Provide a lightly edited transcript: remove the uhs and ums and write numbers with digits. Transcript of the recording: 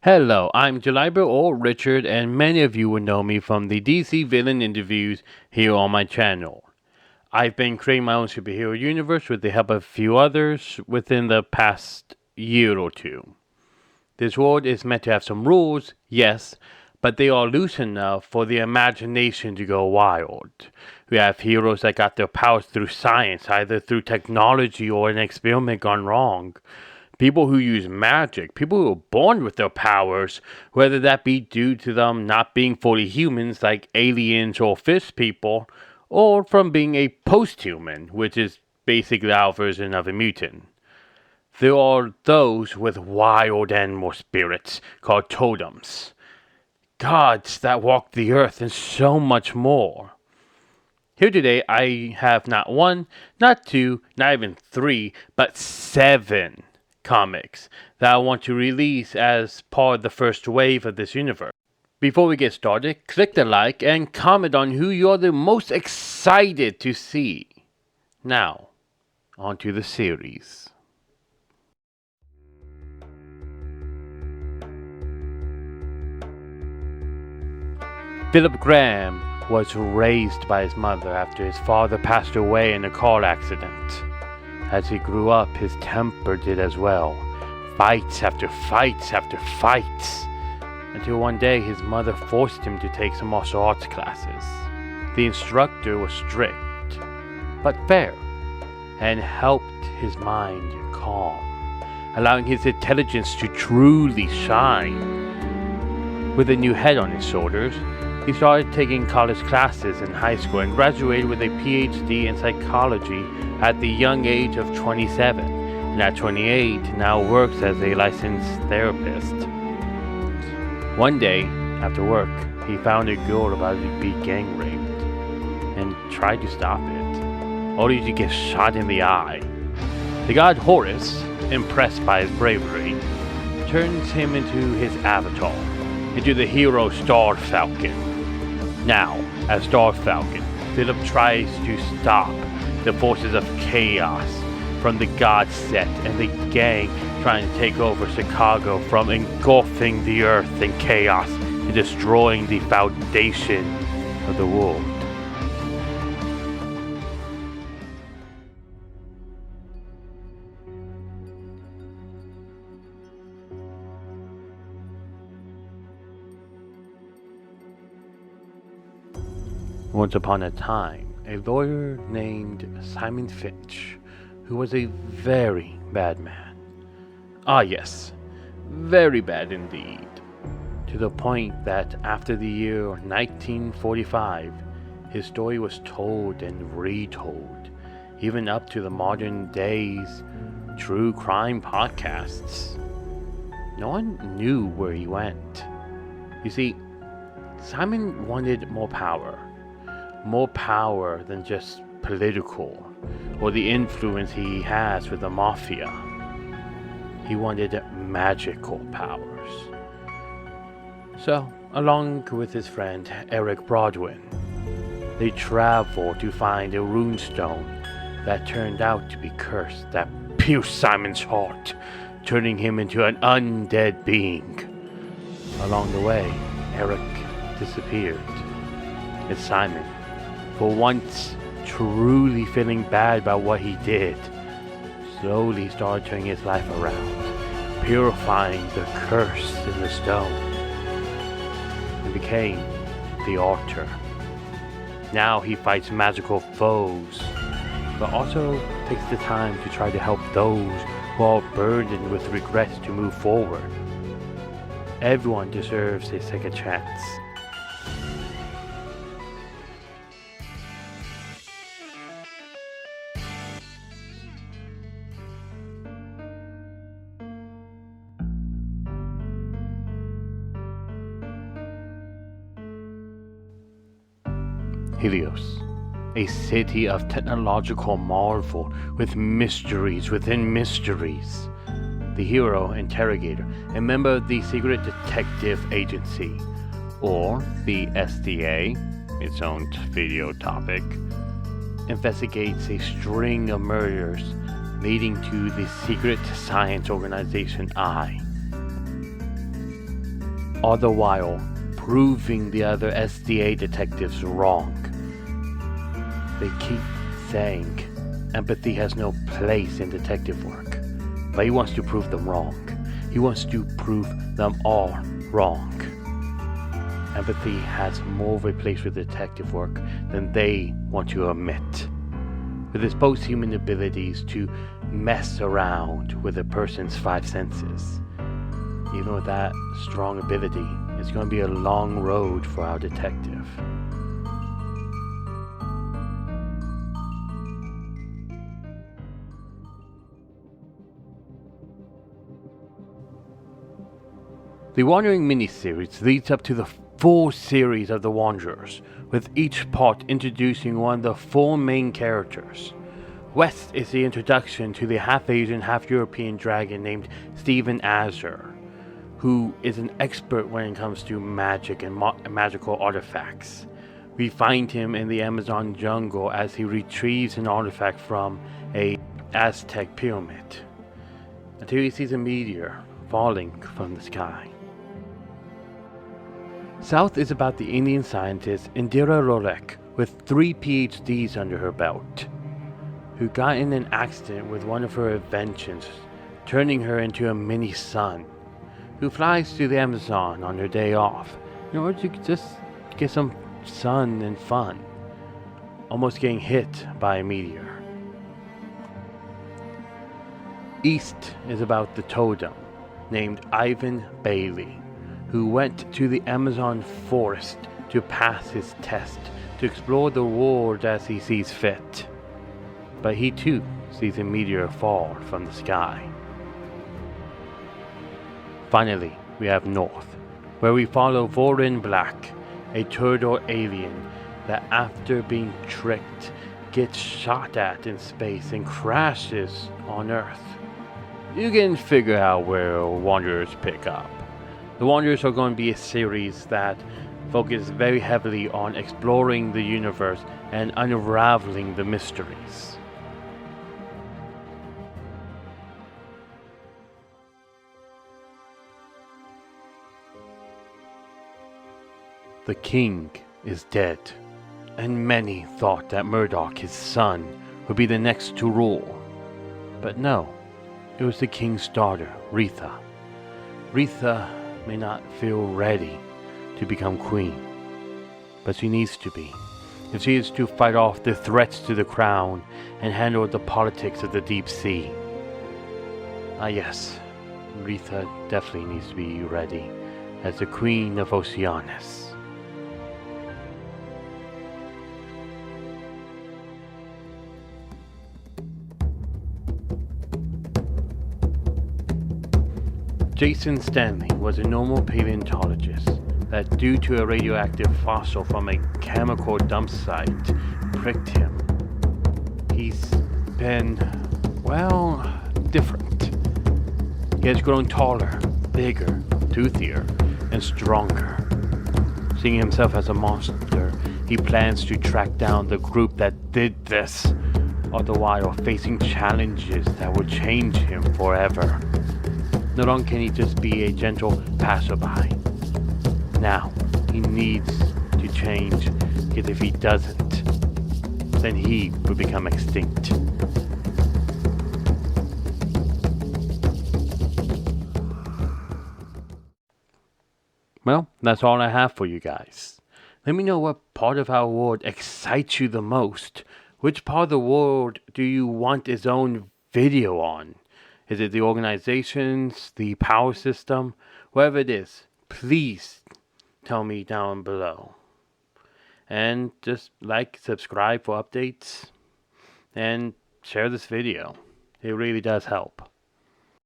Hello, I'm Jaliber or Richard, and many of you will know me from the DC villain interviews here on my channel. I've been creating my own superhero universe with the help of a few others within the past year or two. This world is meant to have some rules, yes, but they are loose enough for the imagination to go wild. We have heroes that got their powers through science, either through technology or an experiment gone wrong. People who use magic, people who are born with their powers, whether that be due to them not being fully humans like aliens or fish people, or from being a post-human, which is basically our version of a mutant. There are those with wild animal spirits called totems, gods that walk the earth, and so much more. Here today, I have not one, not two, not even three, but 7 comics that I want to release as part of the first wave of this universe. Before we get started, click the like and comment on who you're the most excited to see. Now, on to the series. Philip Graham was raised by his mother after his father passed away in a car accident. As he grew up, his temper did as well. Fights after fights after fights. Until one day, his mother forced him to take some martial arts classes. The instructor was strict, but fair, and helped his mind calm, allowing his intelligence to truly shine. With a new head on his shoulders, he started taking college classes in high school and graduated with a PhD in psychology at the young age of 27, and at 28 now works as a licensed therapist. One day, after work, he found a girl about to be gang raped and tried to stop it, only to get shot in the eye. The god Horus, impressed by his bravery, turns him into his avatar, into the hero Star Falcon. Now, as Star Falcon, Philip tries to stop the forces of chaos from the god set and the gang trying to take over Chicago from engulfing the earth in chaos and destroying the foundation of the world. Once upon a time, a lawyer named Simon Finch, who was a very bad man. Ah yes, very bad indeed. To the point that after the year 1945, his story was told and retold, even up to the modern days true crime podcasts. No one knew where he went. You see, Simon wanted more power than just political or the influence he has with the mafia. He wanted magical powers. So, along with his friend Eric Brodwin, they traveled to find a runestone that turned out to be cursed that pierced Simon's heart, turning him into an undead being. Along the way, Eric disappeared, and Simon, for once truly feeling bad about what he did, slowly started turning his life around, purifying the curse in the stone, and became the Alter. Now he fights magical foes, but also takes the time to try to help those who are burdened with regrets to move forward. Everyone deserves a second chance. Helios, a city of technological marvel with mysteries within mysteries. The hero interrogator, a member of the Secret Detective Agency, or the SDA, its own video topic, investigates a string of murders leading to the secret science organization I. all the while proving the other SDA detectives wrong. They keep saying empathy has no place in detective work, but he wants to prove them wrong. He wants to prove them all wrong. Empathy has more of a place with detective work than they want to admit. With his post-human abilities to mess around with a person's five senses. Even with that strong ability, it's going to be a long road for our detective. The Wandering miniseries leads up to the full series of The Wanderers, with each part introducing one of the four main characters. West is the introduction to the half-Asian, half-European dragon named Steven Azure, who is an expert when it comes to magic and magical artifacts. We find him in the Amazon jungle as he retrieves an artifact from an Aztec pyramid, until he sees a meteor falling from the sky. South is about the Indian scientist Indira Rorek, with 3 PhDs under her belt, who got in an accident with one of her inventions, turning her into a mini sun, who flies to the Amazon on her day off in order to just get some sun and fun, almost getting hit by a meteor. East is about the totem named Ivan Bailey, who went to the Amazon forest to pass his test, to explore the world as he sees fit. But he too sees a meteor fall from the sky. Finally, we have North, where we follow Vorin Black, a turtle alien that after being tricked, gets shot at in space and crashes on Earth. You can figure out where Wanderers pick up. The Wanderers are going to be a series that focus very heavily on exploring the universe and unraveling the mysteries. The king is dead, and many thought that Murdoch, his son, would be the next to rule. But no, it was the king's daughter, Retha. Retha may not feel ready to become queen, but she needs to be, if she is to fight off the threats to the crown and handle the politics of the deep sea. Ah yes, Retha definitely needs to be ready as the Queen of Oceanus. Jason Stanley was a normal paleontologist that, due to a radioactive fossil from a chemical dump site, pricked him. He's been, well, different. He has grown taller, bigger, toothier, and stronger. Seeing himself as a monster, he plans to track down the group that did this, all the while facing challenges that will change him forever. No longer can he just be a gentle passerby. Now, he needs to change, because if he doesn't, then he will become extinct. Well, that's all I have for you guys. Let me know what part of our world excites you the most. Which part of the world do you want its own video on? Is it the organizations, the power system? Whatever it is, please tell me down below. And just like, subscribe for updates, and share this video. It really does help.